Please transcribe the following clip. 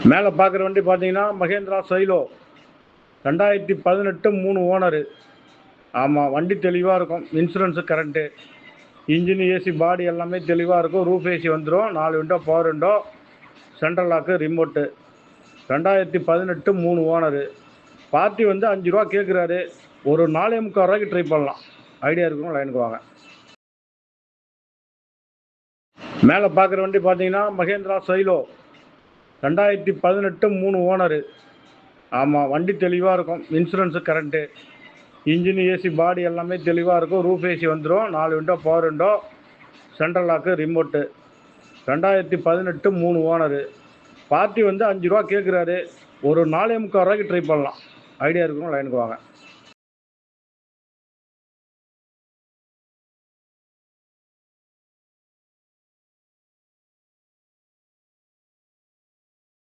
மேலே பார்க்குற வண்டி பார்த்தீங்கன்னா மகேந்திரா சைலோ 2018 3 ஓனரு. ஆமாம், வண்டி தெளிவாக இருக்கும். Insurance current, engine AC body எல்லாமே தெளிவாக இருக்கும். ரூஃப் ஏசி வந்துடும். 4 window power window, central lock, remote. 2018 3 owner. Party வந்து 5 ரூபா கேட்குறாரு. ஒரு 4.25 ரூபாய்க்கு ட்ரை பண்ணலாம். ஐடியா இருக்கணும், லைனுக்கு வாங்க. மேலே பார்க்குற வண்டி பார்த்தீங்கன்னா மகேந்திரா சைலோ 2018 3 ஓனரு. ஆமாம், வண்டி தெளிவாக இருக்கும். Insurance current, engine AC body எல்லாமே தெளிவாக இருக்கும். ரூஃப் ஏசி வந்துடும். 4 window power window, central lock, remote. 2018 3 owner. Party வந்து 5 ரூபா கேட்குறாரு. ஒரு 4.25 ரூபாய்க்கு ட்ரை பண்ணலாம். ஐடியா இருக்கணும், லைனுக்கு வாங்க.